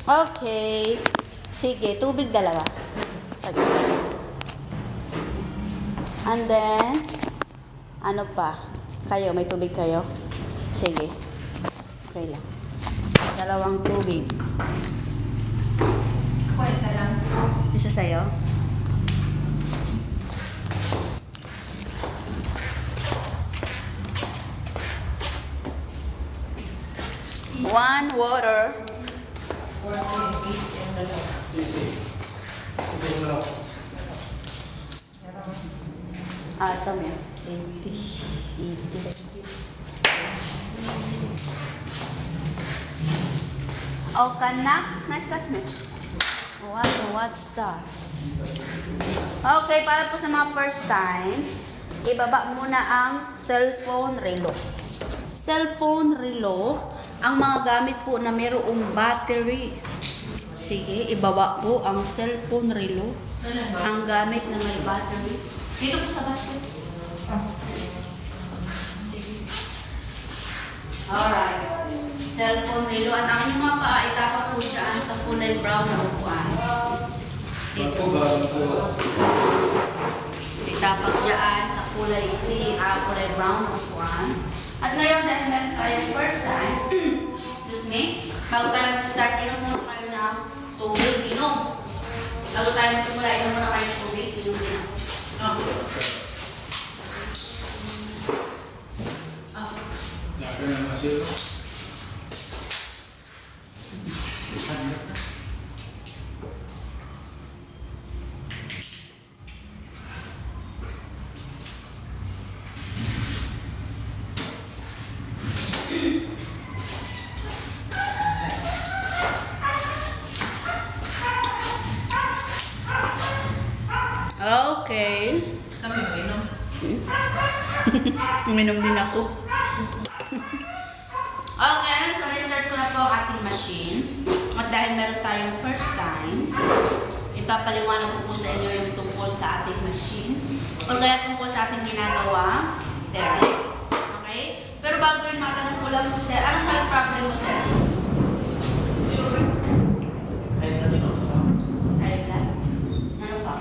Okay. Sige, tubig dalawa. Sige. And then, ano pa? Kayo, may tubig kayo? Sige. Okay lang. Dalawang tubig. Ako, isa lang. Isa sa'yo? One water. Ito mo. 80. Oh, kanak? Nagkat mo. What's that? Okay, para po sa mga first time, ibaba muna ang cellphone relo. Cellphone relo, ang mga gamit po na mayroong battery. Sige, ibaba po ang cellphone relo. Ang gamit na may battery. Dito po sa basket. Alright. Cellphone relo. At ang inyong mga paa, itapak po dyan sa kulay brown na upuan. Dito. Itapak dyan sa kulay itim, kulay brown na upuan. At ngayon, dahil meron tayong first time, excuse me, bago tayo mag-start, inom muna kayo ng tubig, inom. Bago tayo magsimula, inom muna kayo ng tubig, inom din. Okay. Kami mo inom. Uminom din ako. Okay, so na-start ko na po ang ating machine. At dahil meron tayong first time, ipapaliwanag ko po sa inyo yung tungkol sa ating machine. O kaya tungkol sa ating ginagawa. There. Okay? Pero bago yung matanong ko lang si Sir, anong health problem mo, Sir? High blood? Ano pa?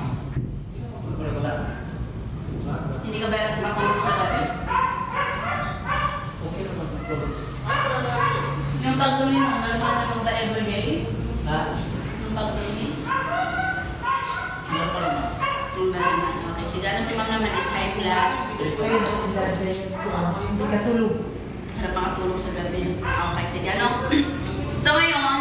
Hindi ka ba matulog sa gabi? Yung pagdumi mo, nalaman mo ba everyday? Yung pagdumi? Yung nalaman. Okay, sige. Ano si Ma'am naman is high blood? Hindi ka tulog. Harap makatulog sa gabi. Okay, sige. Ano? So ngayon,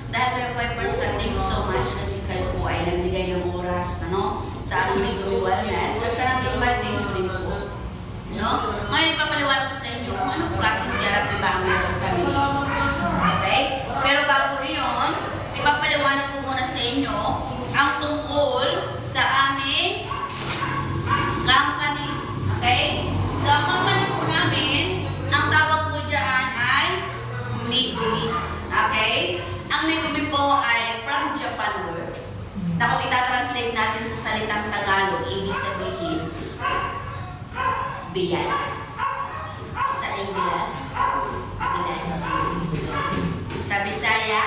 dahil kayo po ay first time, thank you so much kasi kayo po ay nagbigay ng oras, ano, sa aming Megumi Wellness. At sa nag-invite, thank you rin po. No? Ngayon, ipapaliwanag ko sa inyo kung anong klaseng therapy ba ang meron kami dito. Okay? Pero bago yun, ipapaliwanag ko muna sa inyo ang tungkol sa aming company. Okay? So, ang company po namin, ang tawag po dyan ay Megumi. Okay? Ang Megumi po ay from Japan word. Na kung itatranslate natin sa salitang Tagalog, ibig sabihin, biyay. Sa English, blessings. Sa Bisaya,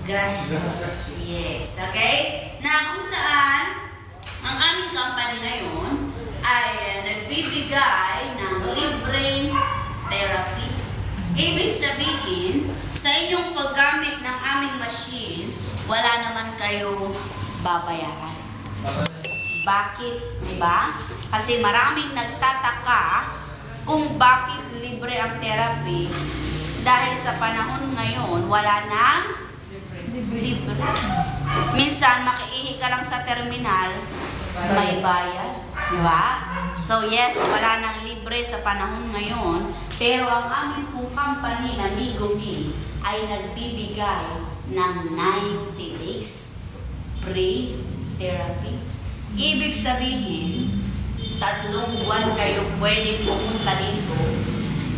gracias. Yes. Okay? Na kung saan, ang aming company ngayon ay nagbibigay ng libreng therapy. Ibig sabihin, sa inyong paggamit ng aming machine, wala naman kayong babayaran. Bakit? Diba? Kasi maraming nagtataka kung bakit libre ang therapy dahil sa panahon ngayon, wala nang libre. Minsan, makiihi ka lang sa terminal, may bayad. Diba? So yes, wala nang libre sa panahon ngayon, pero ang aming pong company na Megumi ay nagbibigay ng 90 days free therapy. Ibig sabihin, 3 buwan kayo pwedeng pumunta dito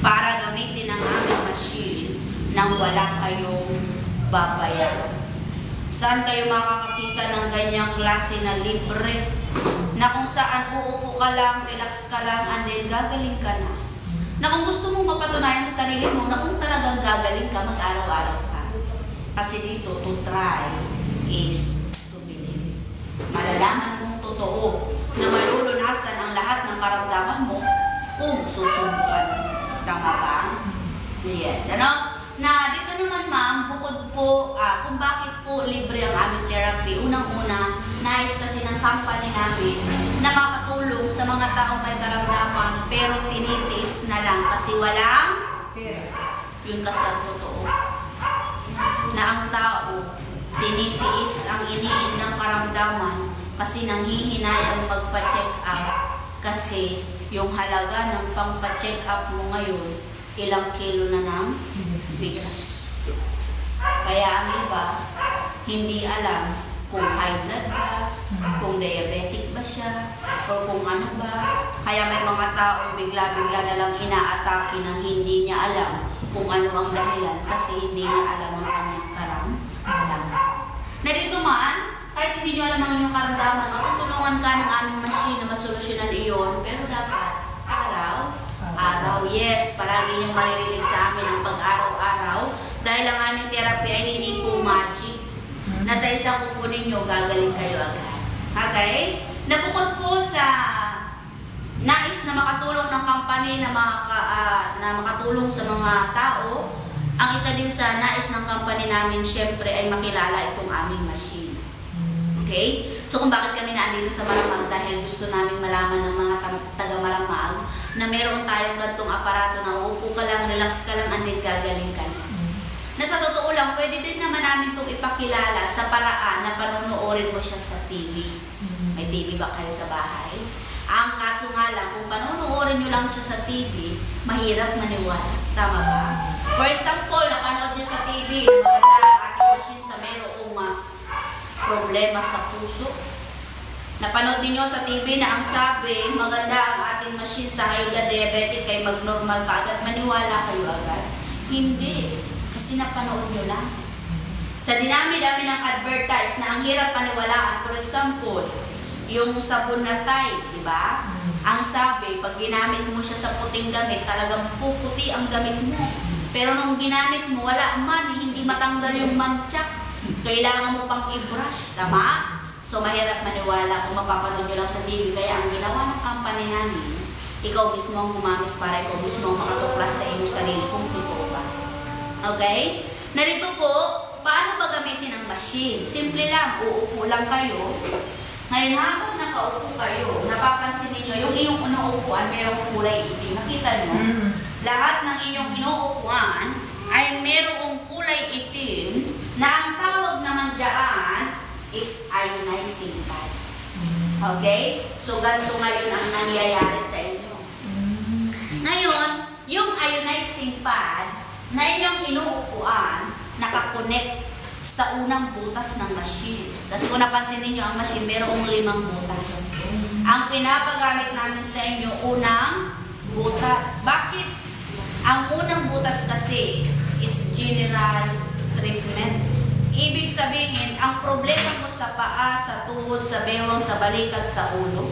para gamitin ang aming machine nang wala kayong babayaran. Saan kayo makakakita ng ganyang klase na libre? Na kung saan uupo ka lang, relax ka lang, and then gagaling ka na. Na kung gusto mong mapatunayan sa sarili mo na kung talagang gagaling ka, mag-araw-araw ka. Kasi dito, to try is to believe. Malalaman mong totoo na malulunasan ang lahat ng karamdaman mo kung susubukan mo. Tama ba? Yes. Ano? Na dito naman ma'am, bukod po kung bakit po libre ang aming therapy, unang-una, nais kasi ng company namin na makatulong sa mga taong may karamdaman pero tinitiis na lang kasi walang yun kasi ang totoo. Na ang tao, tinitiis ang iniin ng karamdaman kasi nanghihinayang magpa-check up kasi yung halaga ng pangpa-check up mo ngayon, ilang kilo na ng bigas. Kaya ang iba, hindi alam kung high blood ba, kung diabetic ba siya, o kung ano ba. Kaya may mga tao bigla-bigla na lang inaatake na hindi niya alam kung ano ang dahilan kasi hindi niya alam ang kanyang karamdaman. Na dito man, kahit hindi niyo alam ang inyong karamdaman, matutulungan ka ng aming machine na masolusyonan iyon, pero dapat araw, yes, palagi niyong maririnig sa amin ang pag-araw-araw dahil ang aming therapy ay hindi po magic. Nasa isang upo ninyo, gagaling kayo agad. Okay? Nabukod po sa nais na makatulong ng company na makatulong sa mga tao, ang isa din sa nais ng company namin, syempre, ay makilala itong aming machine. Okay? So kung bakit kami naandito sa Maramag, dahil gusto namin malaman ng mga taga-Maramag na meron tayong gantong aparato na uupo ka lang, relax ka lang, and then gagaling ka na. Na sa totoo lang, pwede din naman namin itong ipakilala sa paraan na panonoodin mo siya sa TV. May TV ba kayo sa bahay? Ang kaso nga lang, kung panonoodin nyo lang siya sa TV, mahirap maniwala. Tama ba? For example, napanood nyo sa TV, maganda ang ating machine sa merong problema sa puso. Napanood niyo sa TV na ang sabi, maganda ang ating machine sa high blood diabetic kay mag-normal ka agad. Maniwala kayo agad? Hindi. Kasi napanood nyo lang. Sa dinami-dami ng advertise na ang hirap paniwalaan, for example, yung sabon na Tide, di ba? Ang sabi, pag ginamit mo siya sa puting damit, talagang puputi ang damit mo. Pero nung ginamit mo, wala man, hindi matanggal yung mantsa. Kailangan mo pang i-brush, tama? So, mahirap maniwala kung mapapanood nyo lang sa TV. Kaya ang ginawa ng company namin, ikaw mismo ang gumamit para ikaw mismo ang makatuklas sa iyong sarili kung totoo ba. Okay? Narito po, paano ba gamitin ang machine? Simple lang, uupo lang kayo. Ngayon, habang nakaupo kayo, napapansin niyo yung iyong inuupuan, mayroong kulay itim. Nakita nyo? Lahat ng iyong inuupuan ay mayroong kulay itim na ang tawag naman dyan is ionizing pad. Okay? So, ganito ngayon ang nangyayari sa inyo. Ngayon, yung ionizing pad na inyong inuupuan, nakakonect sa unang butas ng machine. Kasi kung napansin ninyo, ang machine mayroong 5 butas. Ang pinapagamit namin sa inyo, unang butas. Bakit? Ang unang butas kasi is general treatment. Ibig sabihin, ang problema mo sa paa, sa tuhod, sa bewang, sa balikat, sa ulo.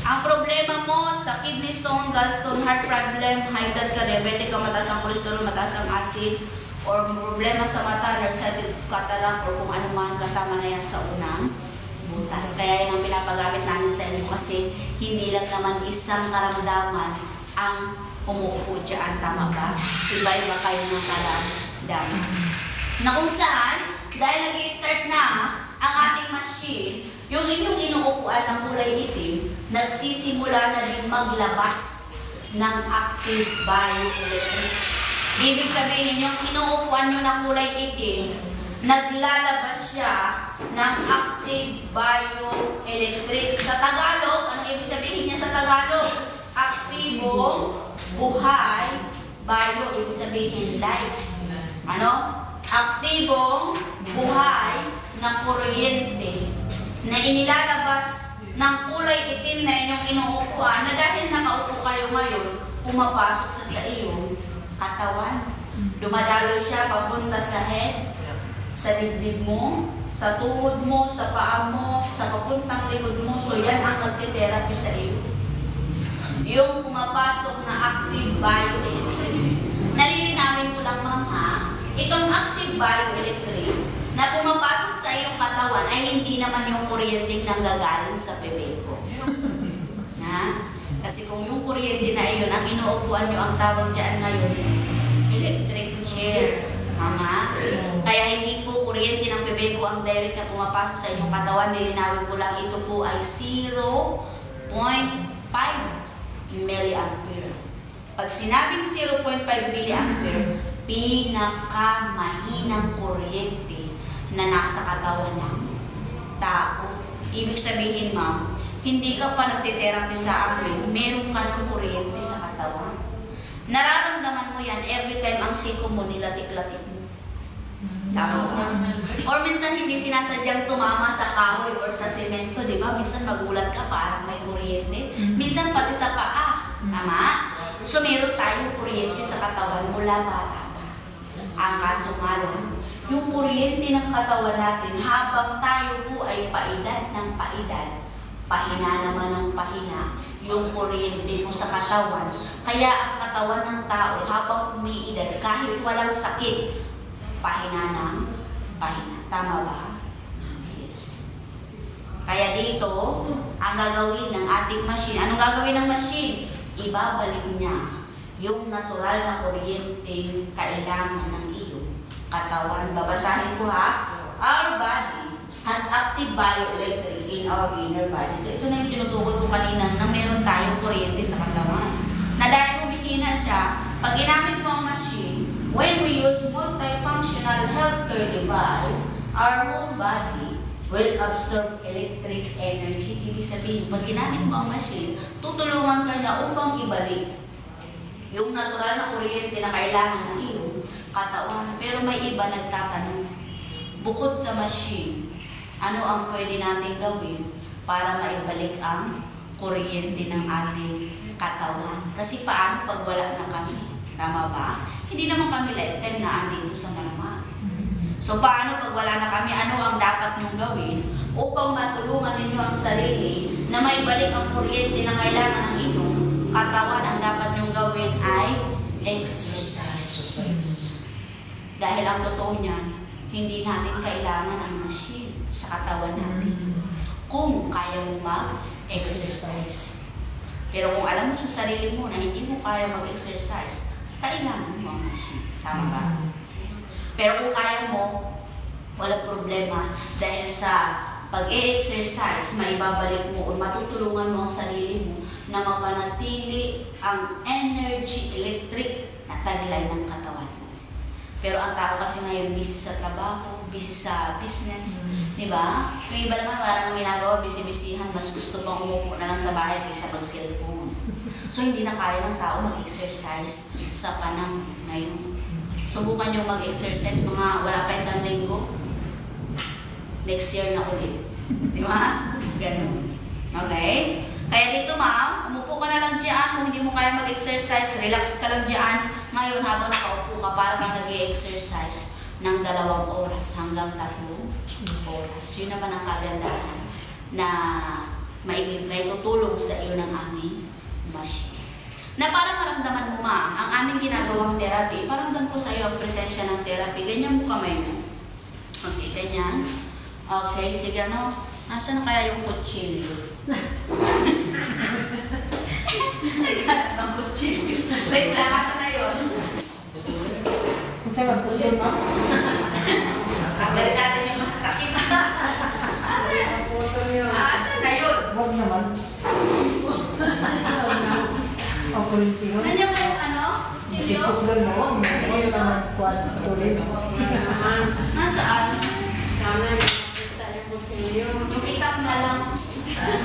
Ang problema mo sa kidney stone, gallstone, heart problem, high blood ka, diabetic ka, mataas ang cholesterol, mataas ang acid, or problema sa mata, nearsighted cataract, or kung ano man kasama na yan sa unang butas. Kaya yan ang pinapagamit namin sa inyo kasi hindi lang naman isang karamdaman ang umuupo dyan. Tama ba? Iba-iba kayo ng karamdaman. Na kung saan, dahil nag-i-start na ang ating machine, yung inyong inuupuan ng kulay itim, nagsisimula na din maglabas ng active bioelectric. Ibig sabihin, yung inuupuan nyo ng kulay itim, naglalabas siya ng active bioelectric. Sa Tagalog, ano ibig sabihin niya sa Tagalog? Aktibong buhay, bio, ibig sabihin light. Ano? Aktibong buhay na kuryente na inilalabas ng kulay itim na inyong inuupuan na dahil nakaupo kayo ngayon, pumapasok sa iyong katawan. Dumadaloy siya papunta sa head, sa dibdib mo, sa tuhod mo, sa paa mo, sa papuntang likod mo. So yan ang nagtitherapy sa iyo. Yung pumapasok na active bioelectric. Nalilinamin ko lang, ma'am, ha? Itong active active bioelectric na pumapasok sa iyong katawan ay hindi naman yung kuryenteng nanggagaling sa bibig ko. Na? Kasi kung yung kuryente na iyon, ang inuupuan nyo, ang tawag dyan ngayon, electric chair. Tama? Kaya hindi po kuryente ng bibig ko ang direct na pumapasok sa inyong katawan. Nilinawin ko lang, ito po ay 0.5 milliampere. Pag sinabing 0.5 milliampere, pinakamahinang kuryente na nasa katawan ng tao. Ibig sabihin, ma'am, hindi ka pa nagtitherapy sa amin, meron ka ng kuryente sa katawan. Nararamdaman mo yan every time ang siko mo nilatik-latik mo. Tama ba? Or minsan hindi sinasadyang tumama sa kahoy or sa semento, di ba? Minsan magulat ka parang may kuryente. Minsan pati sa paa. Tama? So meron tayong kuryente sa katawan mula bata pa. Ang kaso nga lang, yung kuryente ng katawan natin habang tayo po ay paedad ng paedad, pahina naman ng pahina, yung kuryente mo sa katawan. Kaya ang katawan ng tao habang umiidad, kahit walang sakit, pahina ng pahina. Tama ba? Yes. Kaya dito, ang gagawin ng ating machine, anong gagawin ng machine? Ibabalik niya yung natural na kuryente kailangan ng iyong katawan. Babasahin ko ha. Our body has active bioelectric in our inner body. So ito na yung tinutukoy ko kanina na meron tayong kuryente sa katawan. Na dahil humihina siya, pag ginamit mo ang machine, when we use multifunctional healthcare device, our whole body will absorb electric energy. Ibig sabihin, pag ginamit mo ang machine, tutulungan ka niya upang ibalik yung natural na kuryente na kailangan ng iyong katawan. Pero may iba nagtatanong, bukod sa machine, ano ang pwede natin gawin para maibalik ang kuryente ng ating katawan? Kasi paano pag wala na kami? Tama ba? Hindi naman kami lifetime na andito sa malamang. So paano pag wala na kami? Ano ang dapat nyong gawin upang matulungan ninyo ang sarili na maibalik ang kuryente na kailangan ng inyong katawan? Ang dapat nyong gawin ay exercise. Dahil ang totoo niyan, hindi natin kailangan ang machine sa katawan natin kung kaya mo mag-exercise. Pero kung alam mo sa sarili mo na hindi mo kaya mag-exercise, kailangan mo ang machine. Tama ba? Yes. Pero kung kaya mo, walang problema dahil sa pag-e-exercise, maibabalik mo o matutulungan mo ang sarili mo na mapanatili ang energy electric na taglay ng katawan mo. Pero ang tao kasi ngayon busy sa trabaho, busy sa business, di ba? Yung iba naman parang ang ginagawa, busy-busyhan, mas gusto pang umupo na lang sa bahay kaysa mag-cellphone. So hindi na kaya ng tao mag-exercise sa panahon ngayon. Subukan nyo mag-exercise mga wala pa isang linggo. Next year na ulit. Di ba? Ganun. Okay? Kaya dito ma'am, umupo ka na lang dyan. Kung hindi mo kaya mag-exercise, relax ka lang dyan. Ngayon habang nakaupo ka, para kang nag-exercise ng 2 oras hanggang 3 oras. Yun naman ang kagandahan na may tutulong sa iyo ng aming machine. Na para maramdaman mo ma'am, ang aming ginagawang therapy, paramdam ko sa iyo ang presensya ng therapy. Ganyan mo kamay mo. Okay, ganyan. Okay, sige ano. Nasaan na kaya yung kutsilyo? Naghanap ng kutsilyo. Wait lang, asa na yun? Kung saan ang puto mo? Akal natin yung masasakit. Asa na yun? Huwag naman. Ang kulinti ko. Nandiyan ba yung ano? Sipot lang mo. Huwag naman kuwan tuloy. Nasaan? Sana nakita yung kutsilyo. Yung pick up na lang.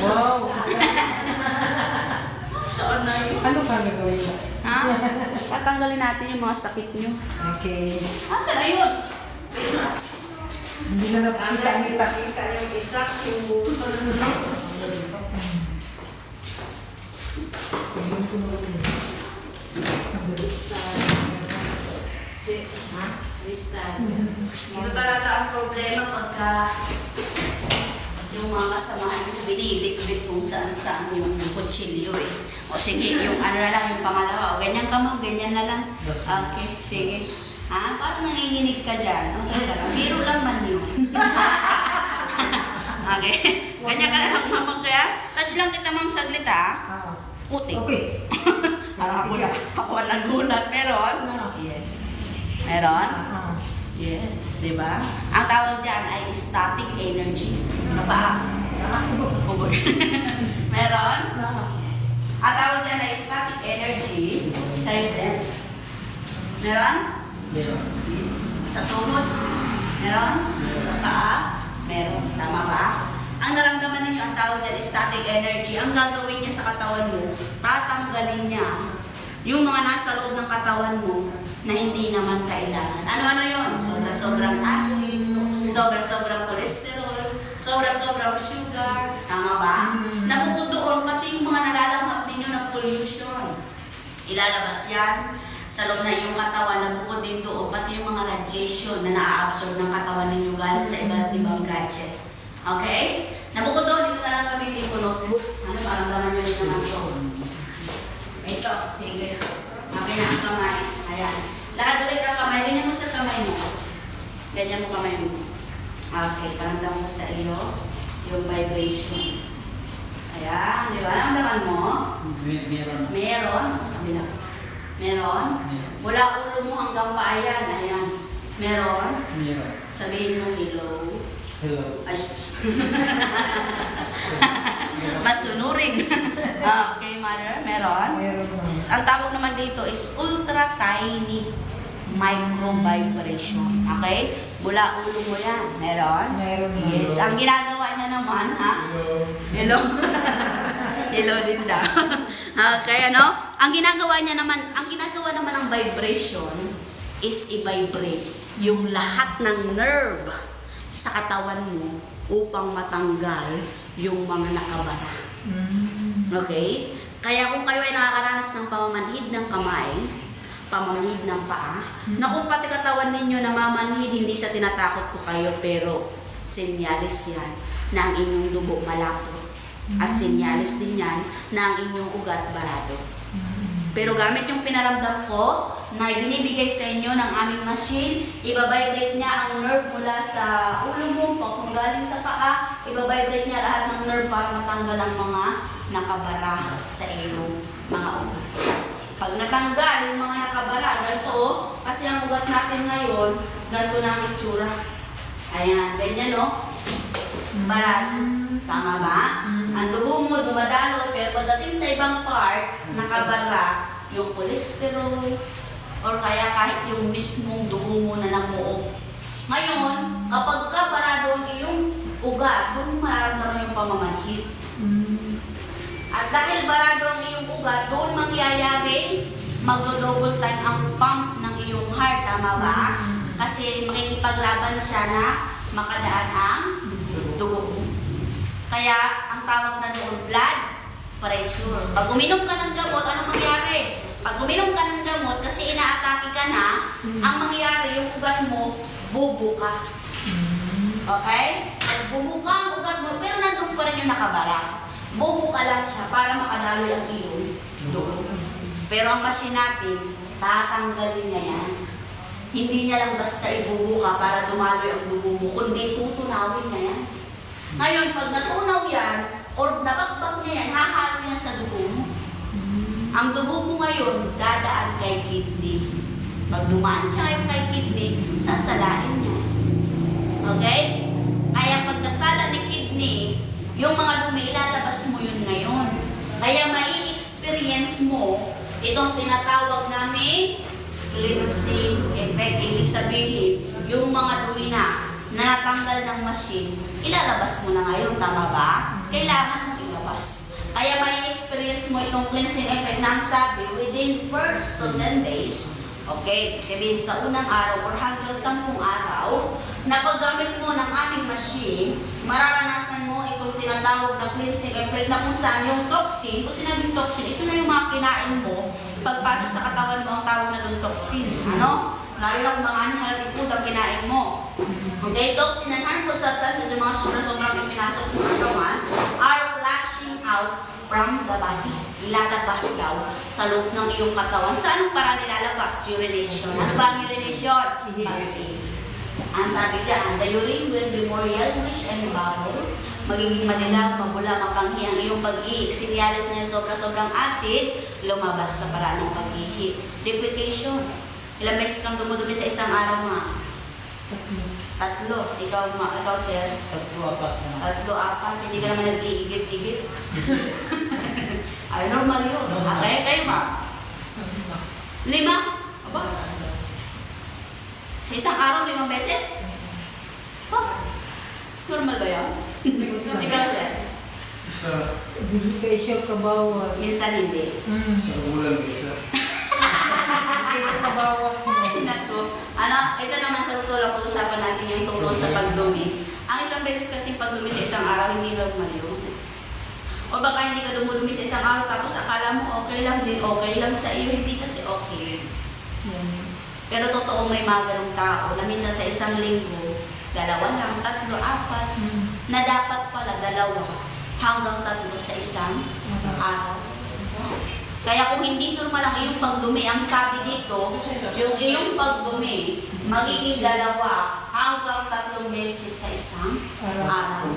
Wow! Saan na yun? Ano ka gagawin mo? Ha? Patanggalin natin yung mga sakit nyo. Okay. Asa na yun? Hindi na nakikita ang kita. Kita yung itak, yung buto. Tingin ko na rin. Ito talaga ang problema pagka yung mga kasamahan mo binibit-bit kung saan-saan yung kutsilyo eh. O sige, yung ano na lang, yung pangalawa. O ganyan ka ma'am, ganyan na lang. Okay, sige. Ha? Parang nanginginig ka dyan. Okay ka lang. Biro lang man yun. Okay. Kanya ka na lang, mama. Kaya, touch lang kita, ma'am, saglit, ha? Ah. Puti. Okay. Parang ako nagulat. Meron? Yes. Meron? Ah. Yes. Diba? Ang tawag dyan ay static energy. Ano pa? Ugoy. Meron? Yes. Ang tawag dyan ay static energy times M. Meron? Meron. Yes. Sa tuhod? Meron? Sa paa? Meron. Tama ba? Ang naramdaman ninyo, ang tawag dyan is static energy. Ang gagawin niya sa katawan mo, tatanggalin niya yung mga nasa loob ng katawan mo na hindi naman kailangan. Ano-ano yun? Sobra-sobrang acid, sobra-sobrang cholesterol, sobra-sobrang sugar. Tama ba? Nabukod doon, pati yung mga nalalanghap ninyo na pollution. Ilalabas yan sa loob na iyong katawan, nabukod din doon, pati yung mga radiation na na-absorb ng katawan ninyo galing sa iba't ibang gadget. Okay? Nabukod doon, dito na lang gamitin ko notebook. Ano, parang naman nyo rin naman ito. Ito, sige. Okay na ang kamay. Ayan. Lahat ulit ang kamay. Ganyan mo sa kamay mo. Ganyan mo kamay mo. Okay, paramdam mo sa iyo yung vibration. Ayan, di ba? Naramdaman mo? Meron. Meron. Sa kabila. Meron. Mula ulo mo hanggang paa yan. Ayan. Meron. Meron. Sabihin mo hello. Hello. Ay, masunuring. Okay, mother. Meron. Meron na. Yes. Ang tawag naman dito is ultra tiny micro vibration. Okay? Mula ulo mo yan. Meron? Meron na. Yes. Ang ginagawa niya naman, ha? Hello. Hello din daw. Okay, ano? Ang ginagawa naman ng vibration is i-vibrate yung lahat ng nerve sa katawan mo upang matanggal yung mga nakabara. Okay? Kaya kung kayo ay nakakaranas ng pamamanhid ng kamay, pamamanhid ng paa, na kung pati katawan ninyo namamanhid, hindi sa tinatakot ko kayo, pero sinyalis yan na ang inyong dugo malapot. At sinyalis din yan na ang inyong ugat barado. Pero gamit yung pinaramdam ko na binibigay sa inyo ng aming machine, ibabibrate niya ang nerve mula sa ulo mo, kung galing sa paa, ibabibrate niya lahat ng nerve para matanggal ang mga nakabara sa iyong mga ugat. Pag natanggal yung mga nakabara, ganito, kasi ang ugat natin ngayon, ganito na ang itsura. Ayan, ganyan o. Barado. Tama ba? Ang dugo mo dumadalo, pero pagdating sa ibang part, nakabara yung cholesterol, or kaya kahit yung mismong dugo mo na namuo. Ngayon, kapag ka barado ang iyong ugat, doon mararamdaman yung pamamanhid. At dahil barado ang iyong ugat, doon mangyayari, magdo-double time ang pump ng iyong heart. Tama ba? Kasi makikipaglaban siya na makadaan ang dugo mo. Kaya, ang tawag na doon, blood pressure. Pag uminom ka ng gamot, anong mangyari? Pag uminom ka ng gamot, kasi inaatake ka na, ang mangyari, yung ugat mo, bubo ka. Okay? Pag bubo ka ang ugat mo, pero nandun pa rin yung nakabara. Bubo ka lang siya para makadaloy ang iyong dugo. Pero ang machine natin, tatanggalin niya yan. Hindi niya lang basta ibubo ka para dumaloy ang dugo mo, kundi tutunawin niya yan. Ngayon, pag natunaw yan, or nabakbak niya yan, hahalo yan sa dugo mo. Ang dugo mo ngayon, dadaan kay kidney. Pag dumaan siya ngayon kay kidney, sasalain niya. Okay? Kaya pag nasala ni kidney, yung mga dumi, ilalabas mo yun ngayon. Kaya may experience mo, itong tinatawag namin cleansing effect. Ibig sabihin, yung mga dumi na natanggal ng machine, ilalabas mo na ngayon, tama ba? Kailangan mong ilabas. Kaya may experience mo itong cleansing effect na ang sabi, within first to 10 days, okay, sabihin sa unang araw or hanggang 10 araw, na paggamit mo ng aming machine, mararanasan mo itong tinatawag na cleansing effect na kung saan yung toxin, kung sinabing toxin, ito na yung mga kinain mo, pagpasok sa katawan mo, ang tawag na yung toxin. Ano? Lalo na kung mga unhealthy food ang kinain mo. Okay, toxin and harmful substances, yung mga sobra-sobrang ipinasok mo sa katawan, are flushing out from the body. Ilalabas daw sa loob ng iyong katawan. Sa anong paraan ilalabas? Urination. Ano ba ang urination? Pag-ihi. Ang sabi dyan, the urine will be more yellowish and bubble. Magiging madilaw, mabula, mapanghi ang iyong pag-ihi. Sinyalis na yung sobra-sobrang acid, lumabas sa paraan ng pag-ihi. Defecation. Ilang beses kang dumudumi sa isang araw nga? 3. Ikaw sir? 3, 4 na. 3, 4. Hindi ka naman nag-iigit-igit. Ay, normal yun. Okay, kayo ma? 5? Aba? Sa isang araw, 5 beses? Ba? Normal ba yan? Ikaw sir? Isa, Dedication kabawas. Minsan hindi. sa bulan isa. Dedication kabawas mo. Nako. Ito naman sa totoo lang pag-usapan natin yung tungkol sa pagdumi. Ang isang beses kasing pagdumi sa isang araw, hindi normal yun. O baka hindi ka dumudumi sa isang araw tapos akala mo okay lang din, okay lang sa iyo, hindi kasi okay. Pero totoo may mga ganong tao na minsan sa isang linggo, 2 lang, 3, 4, na dapat pala 2 hanggang 3 sa isang araw. Kaya kung hindi normal ang iyong pagdumi, ang sabi dito, yung iyong pagdumi, magiging 2 hanggang 3 beses sa isang araw.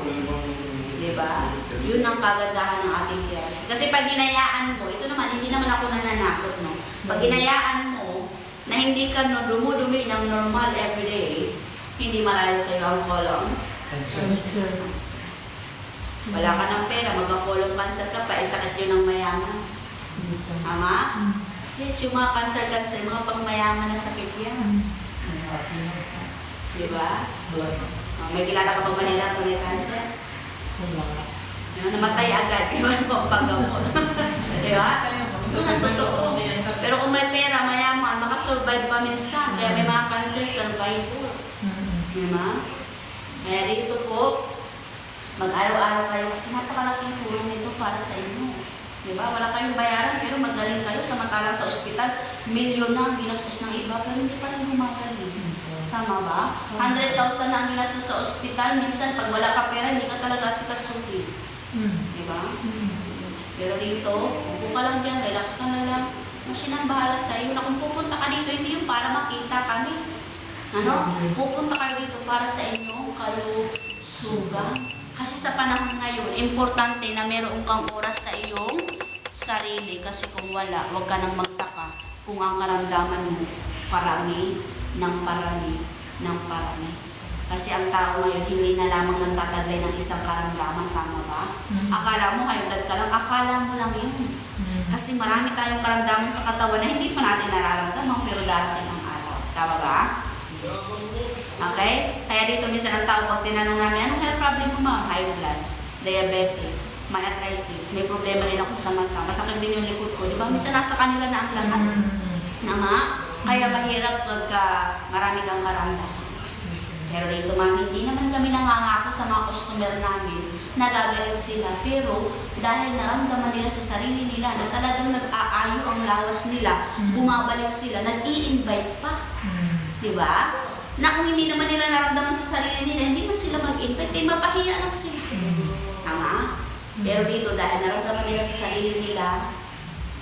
Diba? Yun ang kagandahan ng ating tiyari. Kasi pag hinayaan mo, ito naman, hindi naman ako nananakot, no? Pag hinayaan mo, na hindi ka dumudumi ng normal everyday, hindi marahil sa'yo ang kolong. Cancer. Wala ka ng pera, magkakolong cancer ka pa, sakit yun ng mayaman. Tama? Yes, yung mga cancer, mga pangmayaman na sakit yan. Diba? May kilala ka bang mahirap na may cancer? Namatay agad, iwan mo ang paggamot. Diba? Yun ang totoo. Pero kung may pera, mayaman, makasurvive pa minsan. Kaya may mga cancer, survivor. Diba? Kaya dito po, mag-araw-araw kayo kasi napakalaking tulong nito para sa inyo. Diba? Wala kayong bayaran pero magaling kayo samantalang sa ospital, milyon na ang ginastos ng iba pero hindi pa rin gumagaling. Tama ba? 100,000 na ang ginastos sa ospital, minsan pag wala ka pera, hindi ka talaga sikasuhin. Diba? Pero dito, upo ka lang dyan, relax ka na lang. Masinang bahala sa iyo na kung pupunta ka dito, hindi yung para makita kami. Ano? Pupunta kayo dito para sa inyong kalusugan. Kasi sa panahon ngayon, importante na meron kang oras sa iyong sarili. Kasi kung wala, huwag ka nang magtaka kung ang karamdaman mo parami ng parami ng parami. Kasi ang tao ngayon, hindi na lamang nagtataglay ng isang karamdaman. Tama ba? Akala mo, high blood ka lang. Akala mo lang yun. Kasi marami tayong karamdaman sa katawan na hindi pa natin nararamdaman pero darating ang araw. Tama ba? Yes. Okay? Kaya dito minsan ang tao pag tinanong namin, anong health problem mo ma'am? High blood, diabetic, may arthritis, may problema rin ako sa mata, masakit din yung likod ko. Di ba? Minsan nasa kanila na ang lahat. Nama? Kaya mahirap pagka marami kang karamdaman. Pero dito ma'am, hindi naman kami nangangako sa mga customer namin na gagaling sila. Pero dahil naramdaman nila sa sarili nila na talagang nag-aayo ang lawas nila, bumabalik sila, nag-i-invite pa. Diba? Na kung hindi naman nila naramdaman sa sarili nila, hindi man sila mag-invite, eh mapahiya lang sila. Tama? Pero dito, dahil naramdaman nila sa sarili nila,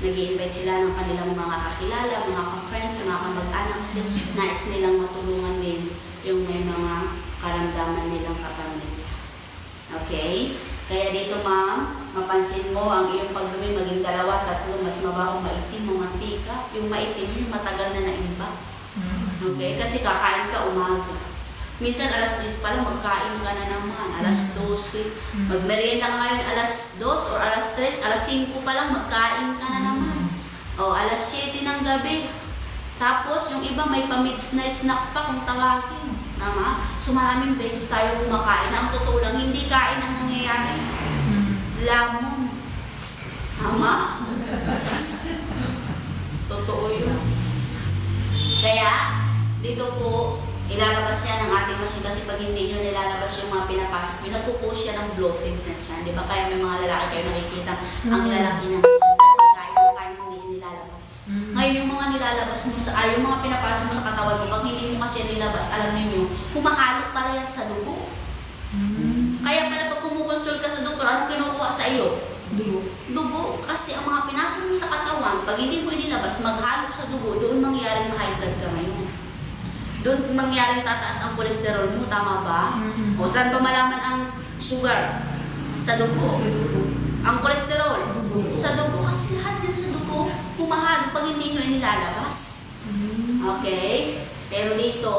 nag-i-invite sila ng kanilang mga kakilala, mga ka-friends, mga kamag-anak kasi nais nilang matulungan din yung may mga karamdaman nilang kapamilya. Okay? Kaya dito ma'am, mapansin mo ang iyong pagdumi maging 2, 3, mas mabaho, maitim, mantika. Yung maitim, yung matagal na naimbak. Okay? Kasi kakain ka umaga. Minsan alas 10 pa lang magkain ka na naman. Alas 12. Magmerienda ka ngayon alas 2 or alas 3. Alas 5 pa lang magkain ka na naman. O alas 7 ng gabi. Tapos yung iba may pa-midnight snack pa kung tawagin. Tama? So maraming beses tayo kumakain. Ang totoo lang, hindi kain ang nangyayari. Lamon. Tama? Totoo yun. Kaya, dito po, ilalabas yan ng ating machine kasi pag hindi nyo nilalabas yung mga pinapasok nyo, nagpo-post yan ng bloated na tiyan. Di ba? Kaya may mga lalaki kayo nakikita ang lalaki ng tiyan kasi kahit ang kain hindi nilalabas. Ngayon yung mga nilalabas mo yung mga pinapasok mo sa katawan mo, pag hindi mo kasi nilabas, alam niyo, humahalok para yan sa dugo. Kaya pala pag kumukonsul ka sa doktor, anong kinukuha sa iyo? Dugo. Dugo, kasi ang mga pinasok mo sa katawan, pag hindi mo inilabas, maghalo sa dugo, doon mangyaring ma-high blood ka ngayon. Doon mangyaring tataas ang kolesterol mo, tama ba? O saan ba malaman ang sugar? Sa dugo. Ang kolesterol? Sa dugo, kasi lahat yan sa dugo, humahalo pag hindi nyo inilalabas. Okay? Pero dito,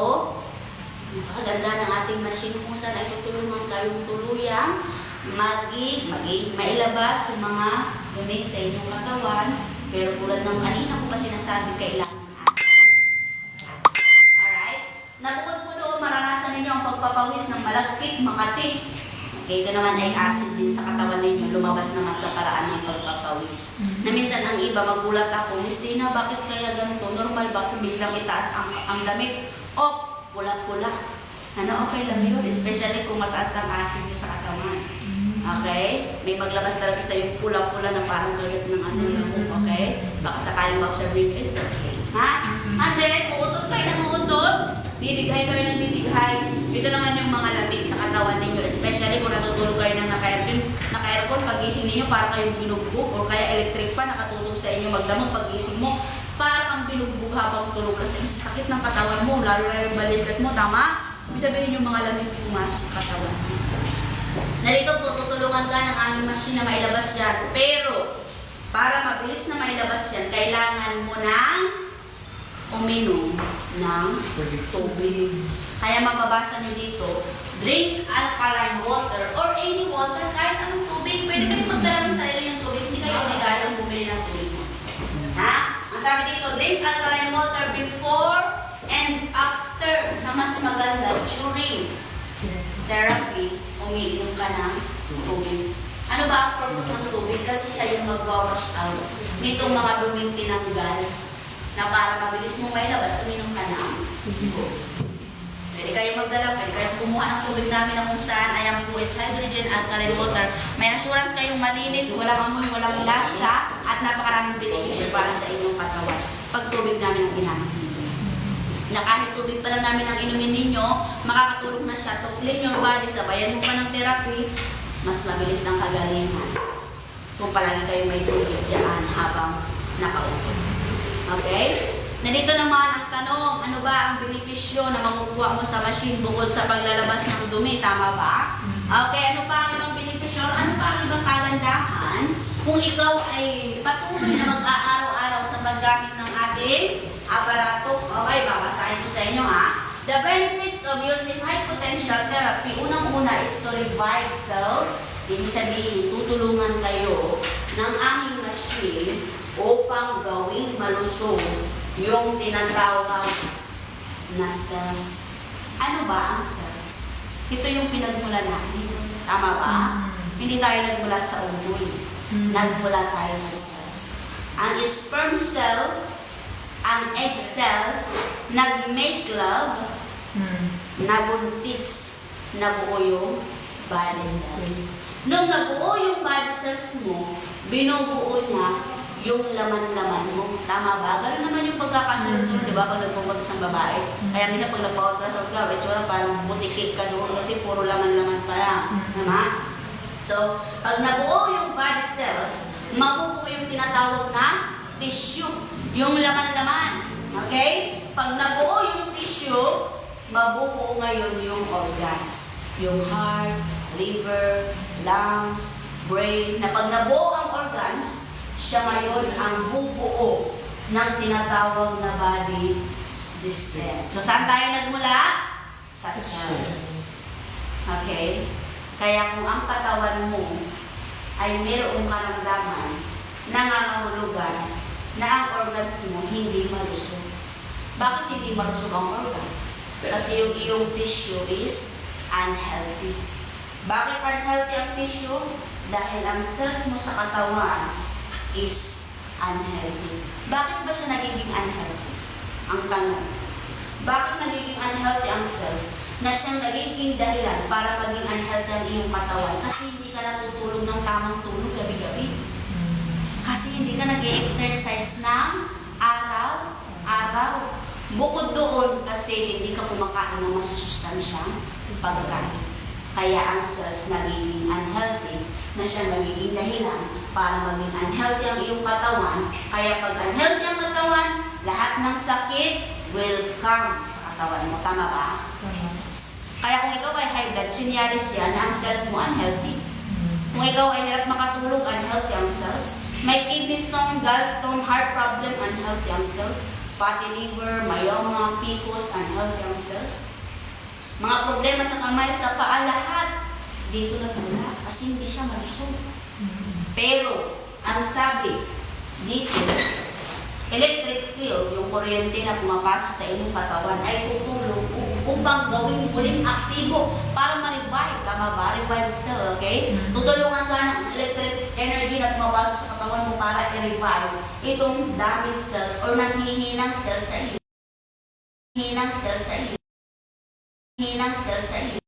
napakaganda ng ating machine kung saan ay tutulungan kayong tuluyang mailabas yung mga dumi sa inyong katawan. Pero tulad ng kanina ko pa sinasabi, kailangan alright? Nabukod po doon, maranasan ninyo ang pagpapawis ng malagkit, makati. Okay, ito naman ay acid din sa katawan ninyo, lumabas naman sa paraan ng pagpapawis. Na minsan ang iba, magulat ako, Miss Dina, bakit kaya ganito? Normal ba kung biglang itaas ang damit? O, pula-pula. Ano, okay lang yun, especially kung mataas ang acid nyo sa katawan. Okay? May maglabas talaga sa yung pula-pula na parang tulad ng ano lang, okay? Baka sakaling ma-observe nyo, it's okay. Ha? And then, uutot kayo ng uutot, didighay kayo ng didighay. Ito naman yung mga lamig sa katawan ninyo, especially kung natutulog kayo ng naka-aircon, pag-gising ninyo, para kayong binugbog, o kaya electric pa, nakatulog sa inyo magdamag, pag-gising mo, para kang binugbog habang tulog kasi masasakit ng katawan mo, lalo na yung balikat mo, tama? Ibig sabihin yung mga lamig pumasok sa katawan mo. Narito po, tutulungan ka ng aming machine na mailabas yan. Pero, para mabilis na mailabas yan, kailangan mo nang uminom ng tubig. Kaya mababasa nyo dito, drink alkaline water or any water, kahit anong tubig. Pwede kayo magdala ng sarili yung tubig, hindi kayo obligadong bumili ng tubig mo. Ha? Ang sabi dito, drink alkaline water before and after, na mas maganda during therapy, umiinom ka ng tubig. Ano ba ang purpose ng tubig? Kasi siya yung magwawash out nitong mga duming tinanggal na para mabilis mong mailabas, uminom ka ng tubig. Pwede kayo magdala, pwede kayo kumuha ng tubig namin na kung saan ayan po is hydrogen alkaline water. May assurance kayong malinis, walang amoy, walang lasa, at napakaraming benepisyo para sa inyong katawan. Pag tubig namin ang ginamit ninyo. Na kahit tubig pa lang namin ang inumin ninyo, makakatulong na siya to clean your body, sabayan mo pa ng therapy, mas mabilis ang kagalingan. Kung palagi kayo may tubig dyan habang nakaupo. Okay? Nandito naman ang tanong, ano ba ang benepisyo na makukuha mo sa machine bukod sa paglalabas ng dumi? Tama ba? Okay, ano pa ang ibang benepisyo? Ano pa ang ibang kagandahan kung ikaw ay patuloy na mag-aaraw-araw sa paggamit ng ating aparato? Okay, babasahin ko sa inyo ha. The benefits of using high potential therapy, unang-una is to revive cell. Ibig sabihin, tutulungan kayo ng aming machine upang gawing malusog yung tinatawag na cells. Ano ba ang cells? Ito yung pinagmula natin. Tama ba? Hindi tayo nagmula sa unggoy. Nagmula tayo sa cells. Ang sperm cell, ang egg cell, nag-make love, nabuntis, nabuo yung body cells. Nung nabuo yung body cells mo, binubuo niya yung laman-laman mo. Tama ba? Gano'n naman yung pagkakasunod-sunod, di ba? Pag nagpupagis ng babae. Kaya minsan pag nagpa-ultrasound ka, itsura parang butikik ka doon kasi puro laman-laman pa lang. Tama? So, pag nabuo yung body cells, mabubuo yung tinatawag na tissue. Yung laman-laman. Okay? Pag nabuo yung tissue, mabubuo ngayon yung organs. Yung heart, liver, lungs, brain. Na pag nabuo ang organs, siya ngayon ang bubuo ng tinatawag na body system. So, saan tayo nagmula? Sa cells. Okay? Kaya kung ang katawan mo ay mayroong karamdaman, nangangahulugan na ang organs mo hindi malusog. Bakit hindi malusog ang organs? Kasi yung iyong tissue is unhealthy. Bakit unhealthy ang tissue? Dahil ang cells mo sa katawan is unhealthy. Bakit ba siya nagiging unhealthy? Ang tanong. Bakit nagiging unhealthy ang cells? Na siyang nagiging dahilan para maging unhealthy ang iyong katawan. Kasi hindi ka natutulog ng tamang tulog gabi-gabi. Kasi hindi ka nag-exercise ng araw-araw. Bukod doon, kasi hindi ka kumakain ng masusustansyang pagkain. Kaya ang cells nagiging unhealthy, na siya magiging dahilan para maging unhealthy ang iyong katawan. Kaya pag unhealthy ang katawan, lahat ng sakit will come sa katawan mo. Tama ba? Kaya kung ikaw ay high blood, sinyalis yan na ang cells mo unhealthy. Kung ikaw ay hirap makatulog, unhealthy ang cells. May kidney stone, gallstone, heart problem, unhealthy ang cells. Fatty liver, myoma, PCOS, unhealthy ang cells. Mga problema sa kamay, sa paa, lahat dito nagmula kasi hindi siya malusog. Pero, ang sabi dito, electric field, yung kuryente na pumapasok sa inyong katawan ay tutulong upang gawing muling aktibo para ma-revive. Tama ba? Revive cell, okay? Tutulungan ka ng electric energy na pumapasok sa katawan mo para i-revive itong damaged cells or nanghihinang cells sa iyo. Hinang cells sa iyo. Hinang cells sa iyo.